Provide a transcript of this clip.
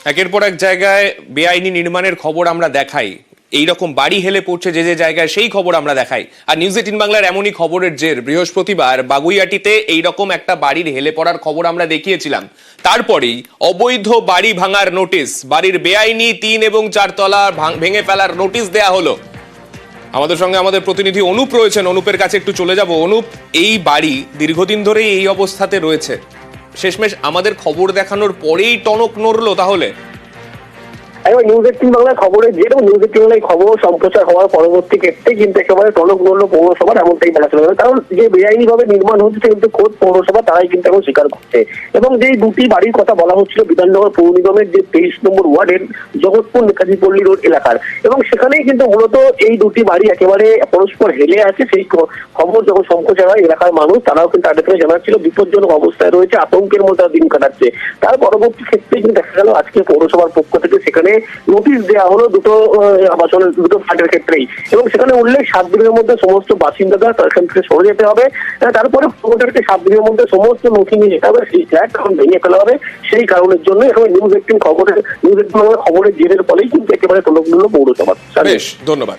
একের পর এক জায়গায় বেআইনি নির্মাণের খবর আমরা দেখাই, এইরকম বাড়ি হেলে পড়ছে যে যে জায়গায়, সেই খবর আমরা দেখাই। আর নিউজ 18 বাংলার এমনই খবরের জের বৃহস্পতিবার বাগুইআটিতে এইরকম একটা বাড়ির হেলে পড়ার খবর আমরা দেখিয়েছিলাম। তারপরেই অবৈধ বাড়ি ভাঙার নোটিশ, বাড়ির বেআইনি 3 এবং 4 তলা ভেঙে ফেলার নোটিশ দেয়া হলো। আমাদের সঙ্গে আমাদের প্রতিনিধি অনুপ রয়েছেন, অনুপের কাছে একটু চলে যাব। অনুপ, এই বাড়ি দীর্ঘদিন ধরেই এই অবস্থাতে রয়েছে, শেষমেশ আমাদের খবর দেখানোর পরেই টনক নড়লো তাহলে? নিউজ 18 বাংলার খবরের যেরকম নিউজ 18 বাংলায় খবর সম্প্রচার হওয়ার পরবর্তী ক্ষেত্রে কিন্তু একেবারে টনক নড়ল পৌরসভার, এমনটাই বলা চলে। কারণ যে বেআইনি ভাবে নির্মাণ হচ্ছে কিন্তু খোদ পৌরসভা তারাই কিন্তু এখন স্বীকার করছে। এবং যে দুটি বাড়ির কথা বলা হচ্ছিল বিধাননগর পৌর নিগমের যে 23 নম্বর ওয়ার্ডের জগৎপুর নেতাজি পল্লী রোড এলাকার, এবং সেখানেই কিন্তু মূলত এই দুটি বাড়ি একেবারে পরস্পর হেলে আছে। সেই খবর যখন সম্প্রচার হয় এলাকার মানুষ তারাও কিন্তু আগে থেকে জানাচ্ছিল বিপজ্জনক অবস্থায় রয়েছে, আতঙ্কের মধ্যে দিন কাটাচ্ছে। তার পরবর্তী ক্ষেত্রে কিন্তু দেখা গেল আজকে পৌরসভার পক্ষ থেকে সেখানে নোটিশ দেওয়া হলো দুটো আবাসনের দুটো ফ্ল্যাটের ক্ষেত্রেই, এবং সেখানে উল্লেখ 7 দিনের মধ্যে সমস্ত বাসিন্দারা সেখান থেকে সরে যেতে হবে। তারপরে পৌরসভাকে 7 দিনের মধ্যে সমস্ত নথি নিয়ে যেতে হবে, সেই ফ্ল্যাট তখন ভেঙে ফেলা হবে। সেই কারণের জন্য এখন নিউজ 18 খবরের জেরের ফলেই কিন্তু একেবারে টনক নড়ল পৌরসভা। বেশ, ধন্যবাদ।